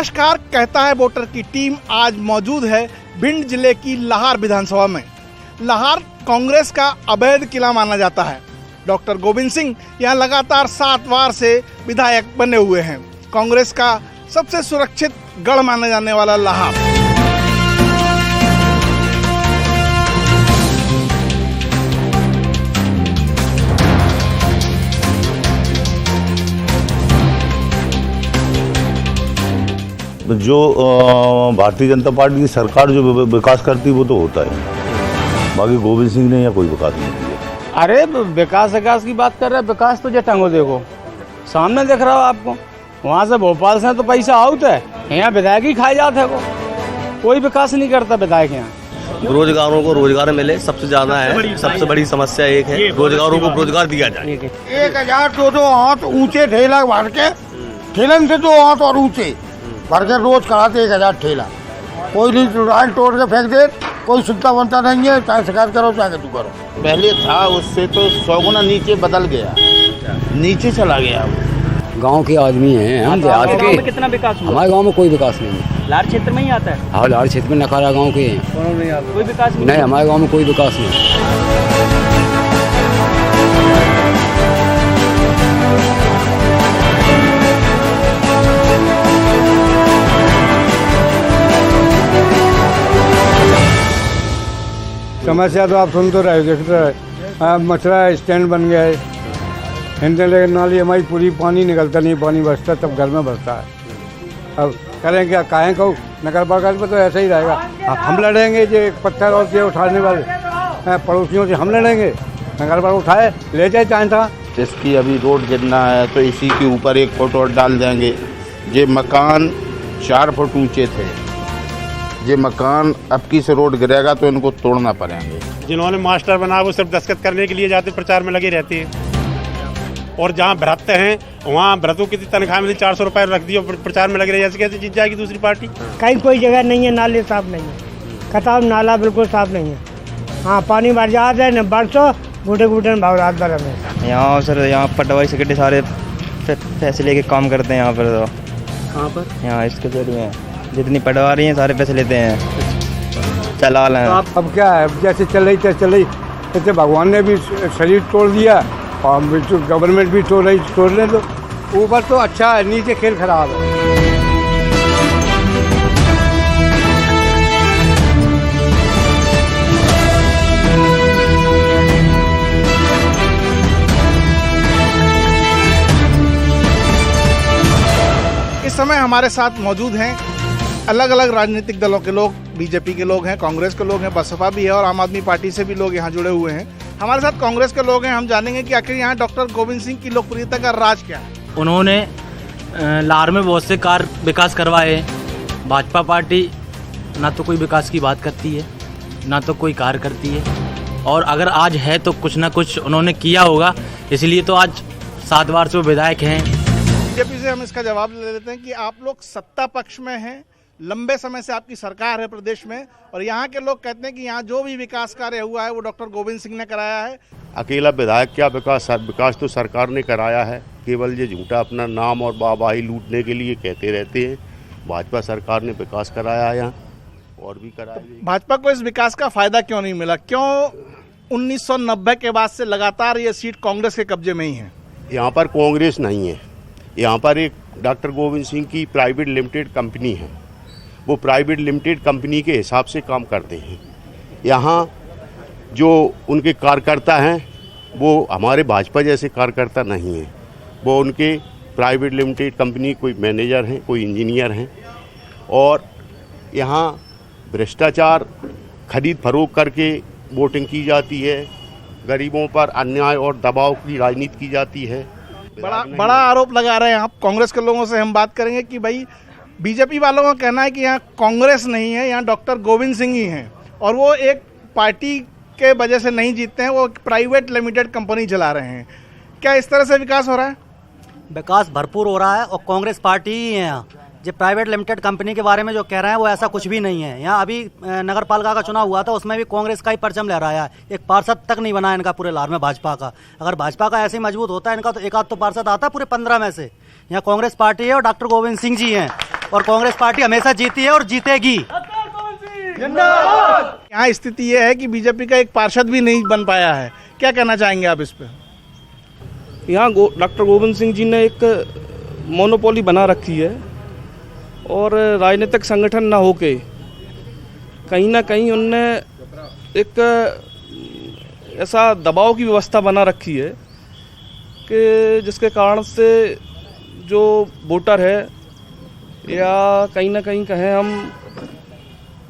नमस्कार कहता है वोटर की टीम आज मौजूद है भिंड जिले की लाहार विधानसभा में। लाहार कांग्रेस का अवैध किला माना जाता है। डॉक्टर गोविंद सिंह यहाँ लगातार 7 बार से विधायक बने हुए हैं। कांग्रेस का सबसे सुरक्षित गढ़ माना जाने वाला लाहार। जो भारतीय जनता पार्टी की सरकार जो विकास करती है वो तो होता है, बाकी गोविंद सिंह ने यहाँ कोई विकास नहीं किया। अरे विकास की बात कर रहे हैं, विकास तो जटांगो देखो सामने दिख रहा हो आपको। वहाँ से भोपाल से तो पैसा आउट है, यहाँ विधायक ही खाए जाते हैं। कोई विकास नहीं करता विधायक यहाँ। रोजगारों को रोजगार मिले सबसे ज्यादा है, सबसे बड़ी समस्या एक है रोजगारों को रोजगार दिया जाए। 1000 2 हाथ ऊंचे ठेला भर के, ठेलन से 2 हाथ और ऊंचे भर के रोज कराते 1000 ठेला। कोई नहीं लाइन तोड़ के फेंक दे, कोई सुनता बनता नहीं है। चाहे शिकायत करो चाहे तू करो। पहले था उससे तो 100 गुना नीचे बदल गया, नीचे चला गया। गांव के आदमी हैं हम देहात के। कितना विकास हुआ? हमारे गांव में कोई विकास नहीं है। लार क्षेत्र में ही आता है। हाँ, लार क्षेत्र में नखारा गांव के हैं। कोई विकास नहीं, हमारे गांव में कोई विकास नहीं। समस्या तो आप सुन तो रहे, देखते रहे। मछरा स्टैंड बन गया है, हिंदे लेकिन नाली हमारी पूरी पानी निकलता नहीं, पानी बचता तब घर में बचता है। अब करें क्या, काहें कहूँ, नगर पालिका में तो ऐसा ही रहेगा। अब हम लड़ेंगे जो एक पत्थर और ये उठाने वाले पड़ोसियों से हम लड़ेंगे। नगर पालिका उठाए ले जाए चाहे था। जिसकी अभी रोड गिरना है तो इसी के ऊपर 1 फुट और डाल देंगे। ये मकान 4 फुट ऊंचे थे, ये मकान अब की से रोड गिरेगा तो इनको तोड़ना पड़ेंगे। जिन्होंने मास्टर बना वो सिर्फ दस्तखत करने के लिए जाते, प्रचार में लगे रहते हैं। और जहाँ भ्रत हैं वहाँ भ्रतों की तनख्वाह मिली 400 रुपये रख दिए, प्रचार में लगे रहे। ऐसे कैसे जीत जाएगी दूसरी पार्टी? कहीं कोई जगह नहीं है, नाले साफ नहीं है, कताब नाला बिल्कुल साफ नहीं है। हाँ, पानी भर जाता है न बरसों बूढ़े में भाव रात भर में। यहाँ सर यहाँ पटवारी सेक्रेटरी सारे पैसे लेके काम करते हैं यहाँ पर। तो कहाँ पर? यहाँ इसके जरिए जितनी पटवारी हैं सारे पैसे लेते हैं, चला लें। अब क्या है, जैसे चल रही जैसे भगवान ने भी शरीर तोड़ दिया और गवर्नमेंट भी तोड़ने दो। ऊपर तो अच्छा है, नीचे खेल खराब है। इस समय हमारे साथ मौजूद हैं अलग अलग राजनीतिक दलों के लोग। बीजेपी के लोग हैं, कांग्रेस के लोग हैं, बसपा भी है और आम आदमी पार्टी से भी लोग यहाँ जुड़े हुए हैं। हमारे साथ कांग्रेस के लोग हैं। हम जानेंगे कि आखिर यहाँ डॉक्टर गोविंद सिंह की लोकप्रियता का राज क्या है। उन्होंने लार में बहुत से कार्य विकास करवाए। भाजपा पार्टी ना तो कोई विकास की बात करती है, ना तो कोई कार्य करती है। और अगर आज है तो कुछ ना कुछ उन्होंने किया होगा, इसलिए तो आज 7 बार से वो विधायक हैं। बीजेपी से हम इसका जवाब ले लेते हैं कि आप लोग सत्ता पक्ष में हैं, लंबे समय से आपकी सरकार है प्रदेश में, और यहाँ के लोग कहते हैं कि यहाँ जो भी विकास कार्य हुआ है वो डॉक्टर गोविंद सिंह ने कराया है। अकेला विधायक क्या विकास तो सरकार ने कराया है। केवल ये झूठा अपना नाम और वाहवाही लूटने के लिए कहते रहते हैं। भाजपा सरकार ने विकास कराया है यहाँ, और भी कराया। भाजपा को इस विकास का फायदा क्यों नहीं मिला? क्यों 1990 के बाद से लगातार ये सीट कांग्रेस के कब्जे में ही है? यहाँ पर कांग्रेस नहीं है, यहाँ पर एक डॉक्टर गोविंद सिंह की प्राइवेट लिमिटेड कंपनी है। वो प्राइवेट लिमिटेड कंपनी के हिसाब से काम करते हैं। यहाँ जो उनके कार्यकर्ता हैं वो हमारे भाजपा जैसे कार्यकर्ता नहीं हैं। वो उनके प्राइवेट लिमिटेड कंपनी कोई मैनेजर हैं, कोई इंजीनियर हैं। और यहाँ भ्रष्टाचार, खरीद फरोख्त करके वोटिंग की जाती है। गरीबों पर अन्याय और दबाव की राजनीति की जाती है। बड़ा आरोप लगा रहे हैं आप। कांग्रेस के लोगों से हम बात करेंगे कि भाई बीजेपी वालों का कहना है कि यहाँ कांग्रेस नहीं है, यहाँ डॉक्टर गोविंद सिंह ही हैं, और वो एक पार्टी के वजह से नहीं जीतते हैं, वो एक प्राइवेट लिमिटेड कंपनी चला रहे हैं। क्या इस तरह से विकास हो रहा है? विकास भरपूर हो रहा है, और कांग्रेस पार्टी ही है यहाँ। जो प्राइवेट लिमिटेड कंपनी के बारे में जो कह रहे हैं वो ऐसा कुछ भी नहीं है। यहाँ अभी नगर पालिका का चुनाव हुआ था, उसमें भी कांग्रेस का ही परचम लहराया है। एक पार्षद तक नहीं बना इनका पूरे लार में भाजपा का। अगर भाजपा का ऐसे ही मजबूत होता है इनका तो एक आध तो पार्षद आता पूरे 15 में से। यहाँ कांग्रेस पार्टी है और डॉक्टर गोविंद सिंह जी हैं। और कांग्रेस पार्टी हमेशा जीती है और जीतेगी। यहाँ स्थिति ये है कि बीजेपी का एक पार्षद भी नहीं बन पाया है, क्या कहना चाहेंगे आप इस पे? यहाँ डॉक्टर गोविंद सिंह जी ने एक मोनोपोली बना रखी है और राजनीतिक संगठन ना होके कहीं ना कहीं उनने एक ऐसा दबाव की व्यवस्था बना रखी है कि जिसके कारण से जो वोटर है या कहीं ना कहीं कहें हम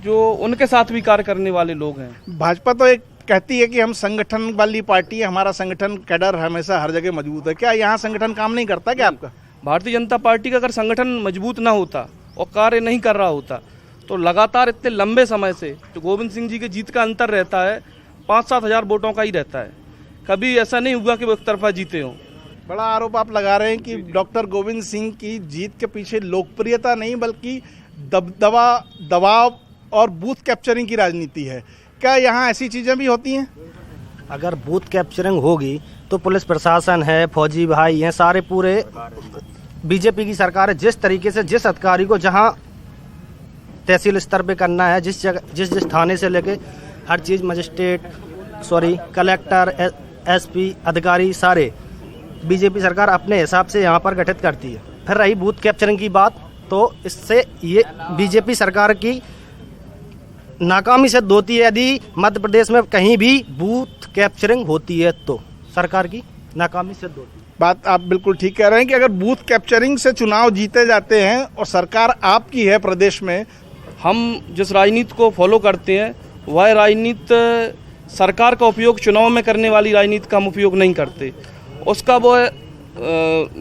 जो उनके साथ भी कार्य करने वाले लोग हैं। भाजपा तो एक कहती है कि हम संगठन वाली पार्टी है, हमारा संगठन कैडर हमेशा हर जगह मजबूत है, क्या यहाँ संगठन काम नहीं करता क्या आपका? भारतीय जनता पार्टी का अगर संगठन मजबूत ना होता और कार्य नहीं कर रहा होता तो लगातार इतने लंबे समय से जो गोविंद सिंह जी के जीत का अंतर रहता है 5-7 हज़ार वोटों का ही रहता है, कभी ऐसा नहीं हुआ कि वो एक तरफा जीते हों। बड़ा आरोप आप लगा रहे हैं कि डॉक्टर गोविंद सिंह की जीत के पीछे लोकप्रियता नहीं बल्कि दबाव और बूथ कैप्चरिंग की राजनीति है, क्या यहाँ ऐसी चीज़ें भी होती हैं? अगर बूथ कैप्चरिंग होगी तो पुलिस प्रशासन है, फौजी भाई हैं, सारे पूरे बीजेपी की सरकार है। जिस तरीके से जिस अधिकारी को जहाँ तहसील स्तर पे करना है, जिस थाने से लेके हर चीज़ कलेक्टर एसपी अधिकारी सारे बीजेपी सरकार अपने हिसाब से यहाँ पर गठित करती है। फिर रही बूथ कैप्चरिंग की बात, तो इससे ये बीजेपी सरकार की नाकामी सिद्ध होती है। यदि मध्य प्रदेश में कहीं भी बूथ कैप्चरिंग होती है तो सरकार की नाकामी सिद्ध होती है। बात आप बिल्कुल ठीक कह रहे हैं कि अगर बूथ कैप्चरिंग से चुनाव जीते जाते हैं और सरकार आपकी है प्रदेश में, हम जिस राजनीति को फॉलो करते हैं वह राजनीति सरकार का उपयोग चुनाव में करने वाली राजनीति का हम उपयोग नहीं करते, उसका वो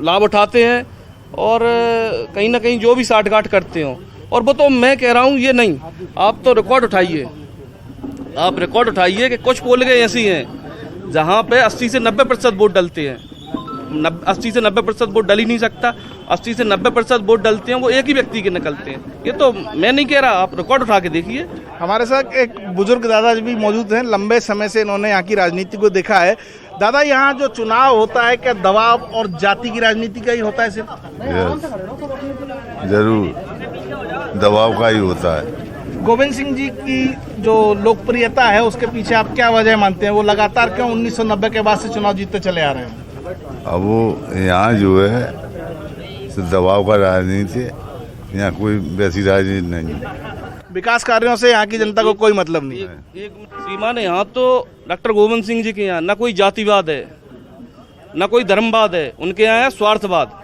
लाभ उठाते हैं और कहीं ना कहीं जो भी साठगांठ करते हो। और वो तो मैं कह रहा हूँ ये नहीं, आप तो रिकॉर्ड उठाइए, आप रिकॉर्ड उठाइए कि कुछ पोलिंगें ऐसी हैं जहाँ पे 80 से 90% वोट डलते हैं। 80 से 90% वोट डल ही नहीं सकता, 80 से 90% वोट डलते हैं वो एक ही व्यक्ति के निकलते हैं। ये तो मैं नहीं कह रहा, आप रिकॉर्ड उठा के देखिए। हमारे साथ एक बुजुर्ग दादाजी भी मौजूद हैं, लंबे समय से इन्होंने यहाँ की राजनीति को देखा है। दादा, यहाँ जो चुनाव होता है क्या दबाव और जाति की राजनीति का ही होता है सिर्फ? जरूर दबाव का ही होता है। गोविंद सिंह जी की जो लोकप्रियता है उसके पीछे आप क्या वजह मानते हैं? वो लगातार क्यों 1990 के बाद से चुनाव जीतते चले आ रहे हैं? अब वो यहाँ जो है दबाव का राजनीति है, यहाँ कोई वैसी राजनीति नहीं है। विकास कार्यों से यहाँ की जनता को कोई मतलब नहीं है। एक सीमा ने यहाँ तो डॉक्टर गोविंद सिंह जी के यहाँ न कोई जातिवाद है न कोई धर्मवाद है, उनके यहाँ है स्वार्थवाद।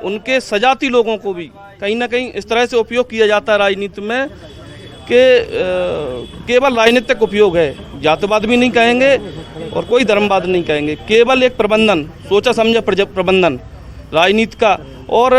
उनके सजाती लोगों को भी कहीं ना कहीं इस तरह से उपयोग किया जाता है राजनीति में कि केवल राजनीतिक उपयोग है, जातिवाद भी नहीं कहेंगे और कोई धर्मवाद नहीं कहेंगे, केवल एक प्रबंधन, सोचा समझा प्रबंधन राजनीति का। और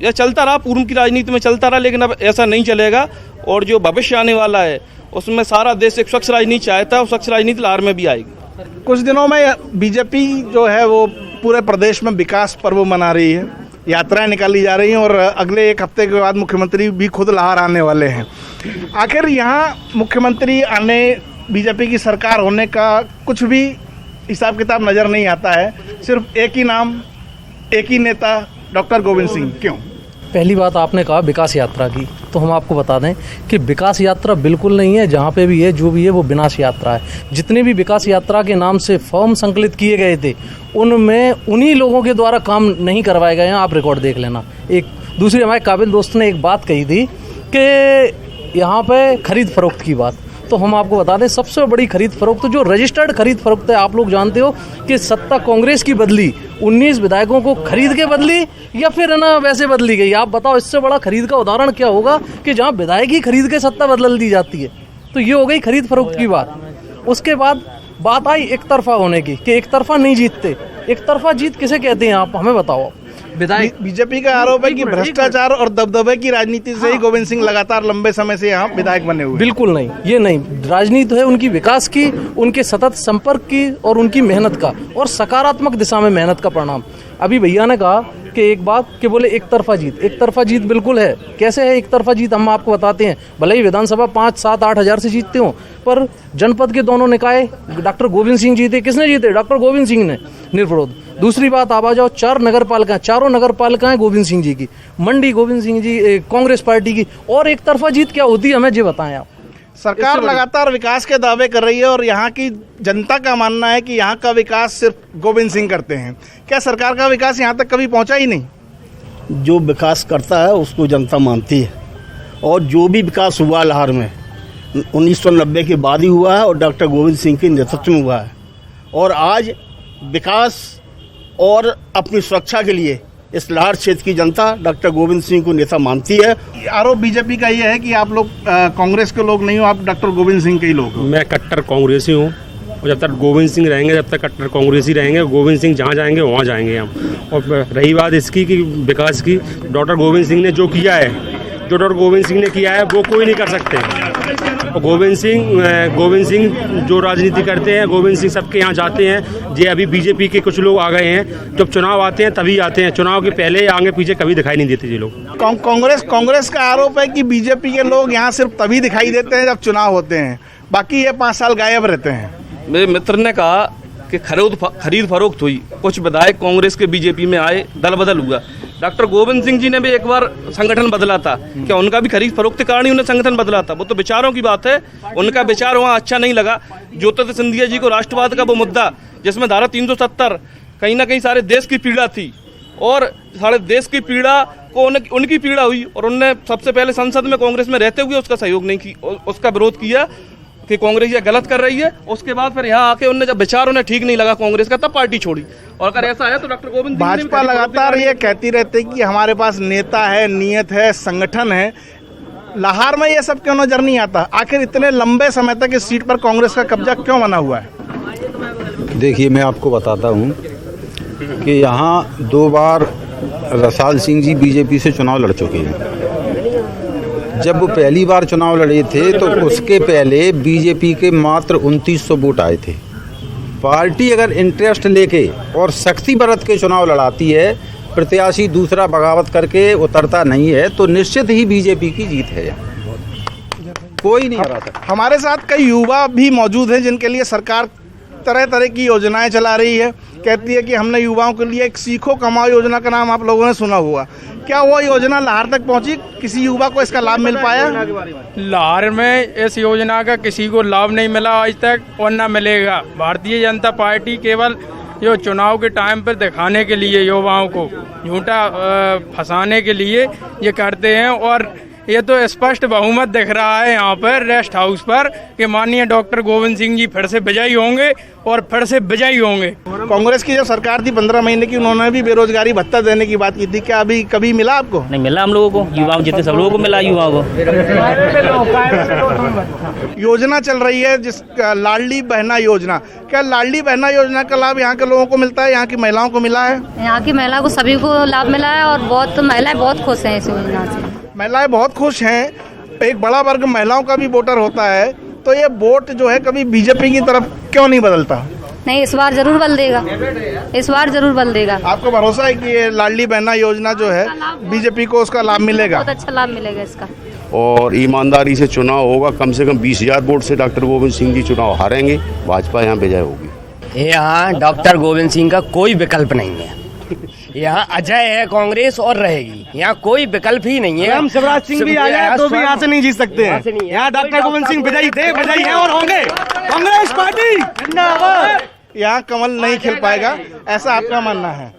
यह चलता रहा, पूर्व की राजनीति में चलता रहा, लेकिन अब ऐसा नहीं चलेगा। और जो भविष्य आने वाला है उसमें सारा देश एक स्वच्छ राजनीति चाहता है और स्वच्छ राजनीति लार में भी आएगी। कुछ दिनों में बीजेपी जो है वो पूरे प्रदेश में विकास पर्व मना रही है, यात्राएं निकाली जा रही हैं और अगले एक हफ्ते के बाद मुख्यमंत्री भी खुद लाहौर आने वाले हैं। आखिर यहाँ मुख्यमंत्री आने, बीजेपी की सरकार होने का कुछ भी हिसाब किताब नज़र नहीं आता है, सिर्फ एक ही नाम, एक ही नेता, डॉक्टर गोविंद सिंह। क्यों? पहली बात आपने कहा विकास यात्रा की, तो हम आपको बता दें कि विकास यात्रा बिल्कुल नहीं है। जहाँ पे भी है, जो भी है, वो विनाश यात्रा है। जितने भी विकास यात्रा के नाम से फॉर्म संकलित किए गए थे उनमें उन्हीं लोगों के द्वारा काम नहीं करवाए गए हैं। आप रिकॉर्ड देख लेना। एक दूसरी हमारे काबिल दोस्त ने एक बात कही थी कि यहाँ पे खरीद फरोख्त की बात, तो हम आपको बता दें सबसे बड़ी खरीद फरोख्त जो रजिस्टर्ड खरीद फरोख्त है, आप लोग जानते हो कि सत्ता कांग्रेस की बदली 19 विधायकों को खरीद के बदली या फिर ना वैसे बदली गई। आप बताओ इससे बड़ा खरीद का उदाहरण क्या होगा कि जहां विधायक ही खरीद के सत्ता बदल दी जाती है। तो ये हो गई खरीद फरोख्त की बात। उसके बाद बात आई एक तरफा होने की कि एक तरफा नहीं जीतते। एक तरफा जीत किसे कहते हैं आप हमें बताओ। विधायक बीजेपी का आरोप है कि भ्रष्टाचार और दबदबे की राजनीति से ही गोविंद सिंह लगातार लंबे समय से यहाँ विधायक बने हुए। बिल्कुल नहीं, ये नहीं। राजनीति है उनकी विकास की, उनके सतत संपर्क की और उनकी मेहनत का और सकारात्मक दिशा में मेहनत का परिणाम। अभी भैया ने कहा कि एक बात कि बोले एक तरफा जीत बिल्कुल है। कैसे है एक तरफा जीत, हम आपको बताते हैं। भले ही विधानसभा 5, 7, 8 हज़ार से जीतते हो, पर जनपद के दोनों निकाय डॉक्टर गोविंद सिंह जीते। किसने जीते? डॉक्टर गोविंद सिंह ने, निर्विरोध। दूसरी बात, आप आ जाओ 4 नगर पालिका, चारों नगर पालिकाएं गोविंद सिंह जी की, मंडी गोविंद सिंह जी कांग्रेस पार्टी की। और एक तरफा जीत क्या होती है, हमें ये बताएं आप। सरकार लगातार विकास के दावे कर रही है और यहाँ की जनता का मानना है कि यहाँ का विकास सिर्फ गोविंद सिंह करते हैं। क्या सरकार का विकास यहाँ तक कभी पहुँचा ही नहीं? जो विकास करता है उसको जनता मानती है, और जो भी विकास हुआ लाहौर में 1990 के बाद ही हुआ है और डॉक्टर गोविंद सिंह के नेतृत्व में हुआ है। और आज विकास और अपनी सुरक्षा के लिए इस लाहौर क्षेत्र की जनता डॉक्टर गोविंद सिंह को नेता मानती है। आरोप बीजेपी का ये है कि आप लोग कांग्रेस के लोग नहीं हो, आप डॉक्टर गोविंद सिंह के ही लोग हो। मैं कट्टर कांग्रेसी हूँ, और जब तक गोविंद सिंह रहेंगे जब तक कट्टर कांग्रेसी रहेंगे। गोविंद सिंह जहाँ जाएंगे वहाँ जाएंगे हम। और रही बात इसकी कि विकास की, डॉक्टर गोविंद सिंह ने जो किया है, जो डॉक्टर गोविंद सिंह ने किया है वो कोई नहीं कर सकते। और गोविंद सिंह जो राजनीति करते हैं, गोविंद सिंह सबके यहाँ जाते हैं। ये अभी बीजेपी के कुछ लोग आ गए हैं, जब चुनाव आते हैं तभी आते हैं, चुनाव के पहले आगे पीछे कभी दिखाई नहीं देते ये लोग। कांग्रेस का आरोप है कि बीजेपी के लोग यहाँ सिर्फ तभी दिखाई देते हैं जब चुनाव होते हैं, बाकी ये 5 साल गायब रहते हैं। मेरे मित्र ने कहा कि खरीद फरोख्त हुई, कुछ विधायक कांग्रेस के बीजेपी में आए, दल बदल हुआ। डॉक्टर गोविंद सिंह जी ने भी एक बार संगठन बदला था, क्या उनका भी खरीद फरोख्त के कारण ही उन्हें संगठन बदला था? वो तो विचारों की बात है, उनका विचार वहाँ अच्छा नहीं लगा। ज्योतिरादित्य सिंधिया जी को राष्ट्रवाद का वो मुद्दा, जिसमें धारा 370 कहीं ना कहीं सारे देश की पीड़ा थी, और सारे देश की पीड़ा को उनकी पीड़ा हुई, और उनने सबसे पहले संसद में कांग्रेस में रहते हुए उसका सहयोग नहीं किया, उसका विरोध किया कि कांग्रेस ये गलत कर रही है। उसके बाद फिर यहाँ आके उन्हें जब विचार उन्हें ठीक नहीं लगा कांग्रेस का, तब पार्टी छोड़ी। और अगर ऐसा है तो डॉक्टर गोविंद सिंह भाजपा लगातार ये कहती रहती है कि हमारे पास नेता है, नियत है, संगठन है। लाहौर में ये सब क्यों नजर नहीं आता? आखिर इतने लंबे समय तक इस सीट पर कांग्रेस का कब्जा क्यों बना हुआ है? देखिए, मैं आपको बताता हूँ कि यहाँ 2 बार रसाल सिंह जी बीजेपी से चुनाव लड़ चुके हैं। जब वो पहली बार चुनाव लड़े थे तो उसके पहले बीजेपी के मात्र 2900 वोट आए थे। पार्टी अगर इंटरेस्ट लेके और सख्ती बरत के चुनाव लड़ाती है, प्रत्याशी दूसरा बगावत करके उतरता नहीं है, तो निश्चित ही बीजेपी की जीत है। कोई नहीं हरा सकता। हमारे साथ कई युवा भी मौजूद हैं जिनके लिए सरकार तरह तरह की योजनाएं चला रही है। कहती है कि हमने युवाओं के लिए एक सीखो कमाओ योजना का नाम आप लोगों ने सुना होगा। क्या वो योजना लाहौर तक पहुंची? किसी युवा को इसका लाभ मिल पाया? लाहौर में इस योजना का किसी को लाभ नहीं मिला आज तक, और न मिलेगा। भारतीय जनता पार्टी केवल जो चुनाव के टाइम पर दिखाने के लिए, युवाओं को झूठा फंसाने के लिए ये करते हैं। और ये तो स्पष्ट बहुमत दिख रहा है यहाँ पर रेस्ट हाउस पर कि माननीय डॉक्टर गोविंद सिंह जी फिर से विजयी होंगे और फिर से विजयी होंगे। कांग्रेस की जो सरकार थी 15 महीने की, उन्होंने भी बेरोजगारी भत्ता देने की बात की थी। क्या अभी कभी मिला आपको? नहीं मिला, हम लोगों को, युवाओं जितने सब लोगों को मिला, युवाओं को। योजना चल रही है जिस लाडली बहना योजना, क्या लाडली बहना योजना का लाभ यहाँ के लोगों को मिलता है? यहाँ की महिलाओं को मिला है? यहाँ की महिलाओं को सभी को लाभ मिला है, और बहुत महिलाएं बहुत खुश हैं इस योजना से। महिलाएं बहुत खुश हैं। एक बड़ा वर्ग महिलाओं का भी वोटर होता है, तो ये वोट जो है कभी बीजेपी की तरफ क्यों नहीं बदलता? नहीं, इस बार जरूर बदल देगा, इस बार जरूर बदल देगा। आपको भरोसा है कि ये लाडली बहना योजना जो है बीजेपी को उसका लाभ मिलेगा? बहुत अच्छा लाभ मिलेगा इसका। और ईमानदारी से चुनाव होगा। कम से कम 20,000 वोट से डॉक्टर गोविंद सिंह जी चुनाव हारेंगे, भाजपा यहाँ विजय होगी। यहाँ डॉक्टर गोविंद सिंह का कोई विकल्प नहीं है। यहाँ अजय है कांग्रेस और रहेगी, यहाँ कोई विकल्प ही नहीं है। हम शिवराज सिंह भी आ जाए तो भी यहाँ से नहीं जीत सकते हैं। यहाँ डॉक्टर गोविंद सिंह विजयी थे, विजयी है और होंगे। कांग्रेस पार्टी जिंदाबाद। यहाँ कमल नहीं खिल पाएगा, ऐसा आपका मानना है?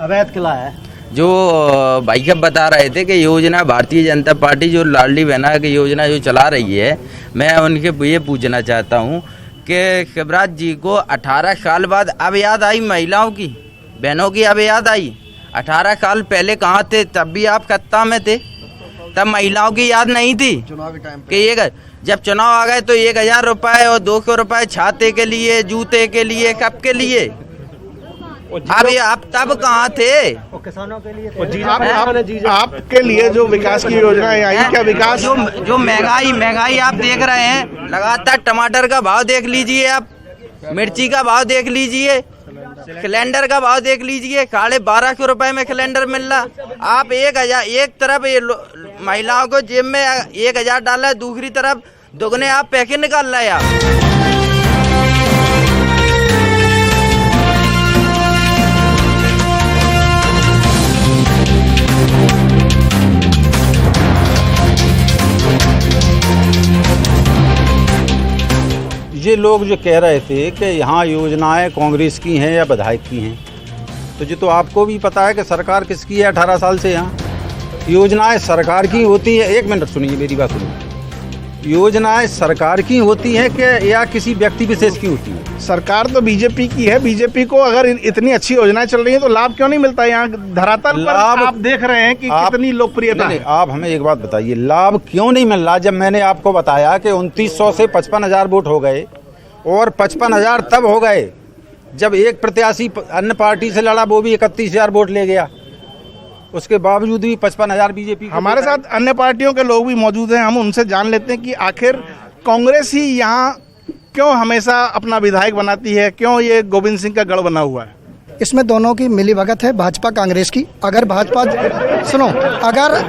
अवैध किला है। जो भाई साहब बता रहे थे कि योजना भारतीय जनता पार्टी जो लाडली बहना की योजना जो चला रही है, मैं उनके ये पूछना चाहता हूँ कि शिवराज जी को 18 साल बाद अब याद आई महिलाओं की, बहनों की अब याद आई। 18 साल पहले कहाँ थे? तब भी आप सत्ता में थे, तब महिलाओं की याद नहीं थी कि ये जब चुनाव आ गए तो 1,000 रुपये और 200 रुपये छाते के लिए, जूते के लिए, कप के लिए। अभी आप तब कहाँ थे? किसानों के लिए आपके लिए जो विकास की योजना आई, क्या विकास? जो महंगाई आप देख रहे हैं लगातार। टमाटर का भाव देख लीजिए, आप मिर्ची का भाव देख लीजिए, सिलेंडर का भाव देख लीजिए, 1250 रुपए में सिलेंडर मिल रहा। आप 1000 एक तरफ ये महिलाओं को जेब में 1000 डाल रहे, दूसरी तरफ दुगने आप पैके निकाल रहे आप। ये लोग जो कह रहे थे कि यहाँ योजनाएं कांग्रेस की हैं या विधायक की हैं, तो ये तो आपको भी पता है कि सरकार किसकी है 18 साल से यहाँ। योजनाएं सरकार की होती है, एक मिनट सुनिए मेरी बात सुनिए, योजनाएं सरकार की होती हैं कि या किसी व्यक्ति विशेष की होती है? सरकार तो बीजेपी की है। बीजेपी को अगर इतनी अच्छी योजनाएं चल रही हैं तो लाभ क्यों नहीं मिलता? यहाँ धरातल पर आप देख रहे हैं कि कितनी लोकप्रियता है। आप हमें एक बात बताइए, लाभ क्यों नहीं मिल रहा? जब मैंने आपको बताया कि 2900 से 55,000 वोट हो गए, और 55,000 तब हो गए जब एक प्रत्याशी अन्य पार्टी से लड़ा, वो भी 31,000 वोट ले गया। उसके बावजूद भी 55,000 बीजेपी। हमारे साथ अन्य पार्टियों के लोग भी मौजूद हैं, हम उनसे जान लेते हैं कि आखिर कांग्रेस ही यहाँ क्यों हमेशा अपना विधायक बनाती है, क्यों ये गोविंद सिंह का गढ़ बना हुआ है? इसमें दोनों की मिली भगत है, भाजपा कांग्रेस की। अगर भाजपा सुनो, अगर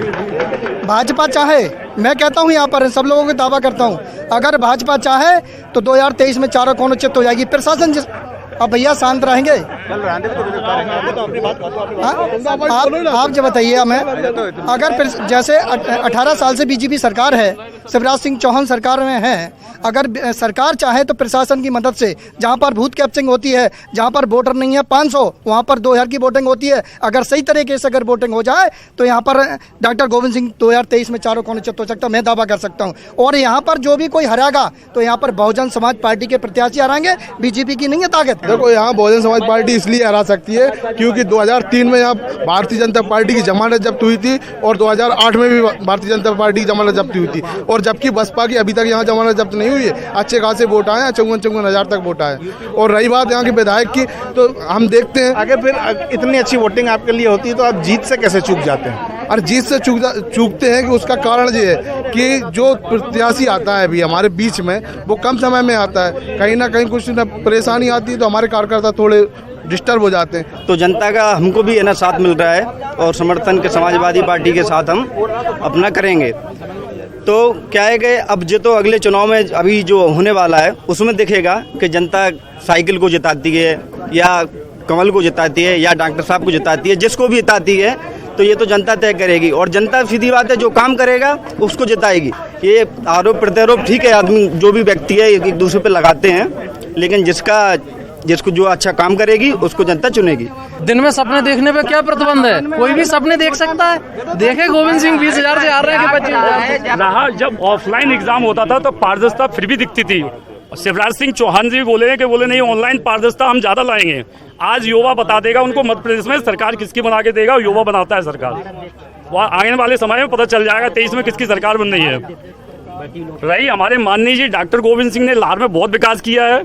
भाजपा चाहे, मैं कहता हूँ यहाँ पर सब लोगों को दावा करता हूँ, अगर भाजपा चाहे तो 2023 में चारों कोनों चित हो जाएगी। प्रशासन अब भैया शांत रहेंगे? आप जो बताइए हमें, अगर जैसे 18 साल से बीजेपी सरकार है, शिवराज सिंह चौहान सरकार में है, अगर सरकार चाहे तो प्रशासन की मदद से जहाँ पर बूथ कैप्चरिंग होती है, जहाँ पर वोटर नहीं है 500, वहाँ पर 2000 की वोटिंग होती है। अगर सही तरीके से अगर वोटिंग हो जाए तो यहाँ पर डॉक्टर गोविंद सिंह 2023 में चारों कोने चित हो सकता, मैं दावा कर सकता हूँ। और यहाँ पर जो भी कोई हराएगा तो यहाँ पर बहुजन समाज पार्टी के प्रत्याशी हराएंगे, बीजेपी की नहीं है ताकत। देखो, यहाँ बहुजन समाज पार्टी इसलिए हरा सकती है क्योंकि 2003 में यहाँ भारतीय जनता पार्टी की जमानत जब्त हुई थी, और 2008 में भी भारतीय जनता पार्टी की जमानत जब्त हुई थी, और जबकि बसपा की अभी तक यहाँ जमानत जब्त नहीं हुई है। अच्छे खासे वोट आए हैं, 54,000 तक वोट आए। और रही बात यहाँ के विधायक की, तो हम देखते हैं अगर फिर इतनी अच्छी वोटिंग आपके लिए होती है तो आप जीत से कैसे चूक जाते हैं? और जीत से चूकते हैं कि उसका कारण ये है कि जो प्रत्याशी आता है अभी हमारे बीच में, वो कम समय में आता है, कहीं ना कहीं कुछ न परेशानी आती है तो हमारे कार्यकर्ता थोड़े डिस्टर्ब हो जाते हैं। तो जनता का हमको भी है ना साथ मिल रहा है, और समर्थन के समाजवादी पार्टी के साथ हम अपना करेंगे। तो क्या है कि अब जो तो अगले चुनाव में अभी जो होने वाला है उसमें दिखेगा कि जनता साइकिल को जिताती है या कमल को जिताती है या डॉक्टर साहब को जिताती है। जिसको भी जिताती है तो ये तो जनता तय करेगी, और जनता सीधी बात है जो काम करेगा उसको जिताएगी। ये आरोप प्रत्यारोप ठीक है, आदमी जो भी व्यक्ति है एक दूसरे पे लगाते हैं, लेकिन जिसको जो अच्छा काम करेगी उसको जनता चुनेगी। दिन में सपने देखने पे क्या प्रतिबंध है? कोई भी सपने देख सकता है। देखे गोविंद सिंह 20,000 से आ रहे हैं कि 25,000। जब ऑफलाइन एग्जाम होता था तो पारदर्शिता फिर भी दिखती थी। शिवराज सिंह चौहान जी बोले नहीं, ऑनलाइन पारदर्शिता हम ज्यादा लाएंगे। आज युवा बता देगा उनको मध्य प्रदेश में सरकार किसकी बना के देगा, युवा बनाता है सरकार। वह आने वाले समय में पता चल जाएगा 23 में किसकी सरकार बन रही है। रही हमारे माननीय जी डॉक्टर गोविंद सिंह ने लाहौर में बहुत विकास किया है,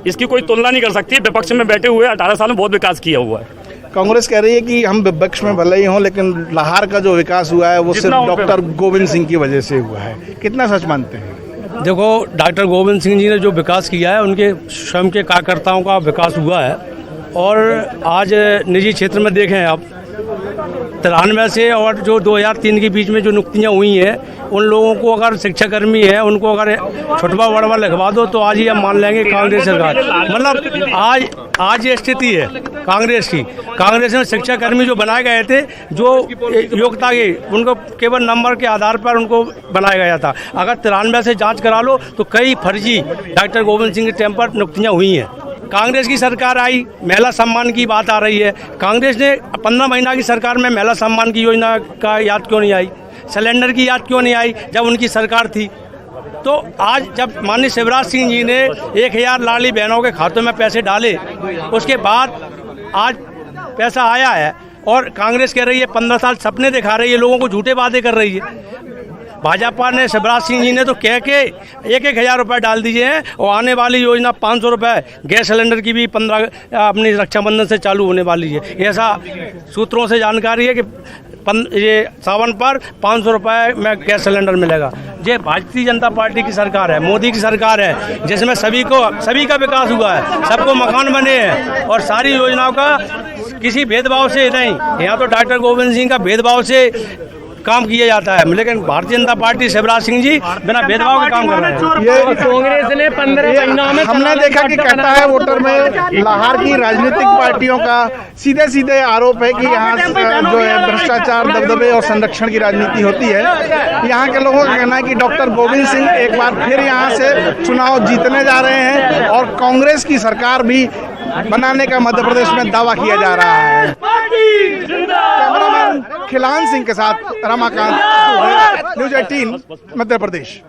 इसकी कोई तुलना नहीं कर सकती। विपक्ष में बैठे हुए 18 साल में बहुत विकास किया हुआ है। कांग्रेस कह रही है कि हम विपक्ष में भले ही हों, लेकिन लाहौर का जो विकास हुआ है वो सिर्फ डॉक्टर गोविंद सिंह की वजह से हुआ है। कितना सच मानते हैं? देखो, डॉक्टर गोविंद सिंह जी ने जो विकास किया है, उनके स्वयं के कार्यकर्ताओं का विकास हुआ है। और आज निजी क्षेत्र में देखें आप, 93 से और जो 2003 के बीच में जो नियुक्तियाँ हुई हैं, उन लोगों को अगर शिक्षाकर्मी है उनको अगर छुटवा वड़वा लिखवा दो तो आज ही हम मान लेंगे कांग्रेस सरकार। मतलब आज ये स्थिति है कांग्रेस की। कांग्रेस में शिक्षाकर्मी जो बनाए गए थे, जो योग्यता के, उनको केवल नंबर के आधार पर उनको बनाया गया था। अगर 93 से जांच करा लो तो कई फर्जी डॉक्टर गोविंद सिंह के टाइम पर नियुक्तियाँ हुई हैं। कांग्रेस की सरकार आई, महिला सम्मान की बात आ रही है। कांग्रेस ने 15 महीना की सरकार में महिला सम्मान की योजना का याद क्यों नहीं आई? सिलेंडर की याद क्यों नहीं आई जब उनकी सरकार थी? तो आज जब माननीय शिवराज सिंह जी ने 1000 लाडली बहनों के खातों में पैसे डाले, उसके बाद आज पैसा आया है, और कांग्रेस कह रही है 15 साल सपने दिखा रही है, लोगों को झूठे वादे कर रही है। भाजपा ने, शिवराज सिंह जी ने तो कह के 1,000 रुपये डाल दिए हैं, और आने वाली योजना 500 रुपये गैस सिलेंडर की भी 15 अपनी रक्षाबंधन से चालू होने वाली है। ऐसा सूत्रों से जानकारी है कि ये सावन पर 500 रुपये में गैस सिलेंडर मिलेगा। ये भारतीय जनता पार्टी की सरकार है, मोदी की सरकार है, जिसमें सभी का विकास हुआ है, सबको मकान बने हैं और सारी योजनाओं का किसी भेदभाव से नहीं। यहाँ तो डॉक्टर गोविंद सिंह का भेदभाव से काम किया जाता है, लेकिन भारतीय जनता पार्टी शिवराज सिंह जी बिना भेदभाव के काम कर रहे हैं। ये कांग्रेस ने 15 महीनों में हमने देखा कि कहता है वोटर में लाहौर की राजनीतिक पार्टियों का सीधे सीधे आरोप है कि यहाँ जो है भ्रष्टाचार, दबदबे और संरक्षण की राजनीति होती है। यहाँ के लोगों का कहना है कि डॉक्टर गोविंद सिंह एक बार फिर यहाँ से चुनाव जीतने जा रहे हैं और कांग्रेस की सरकार भी बनाने का मध्य प्रदेश में दावा किया जा रहा है। कैमरामैन खिलान सिंह के साथ रमाकांत, न्यूज़ 18 मध्य प्रदेश।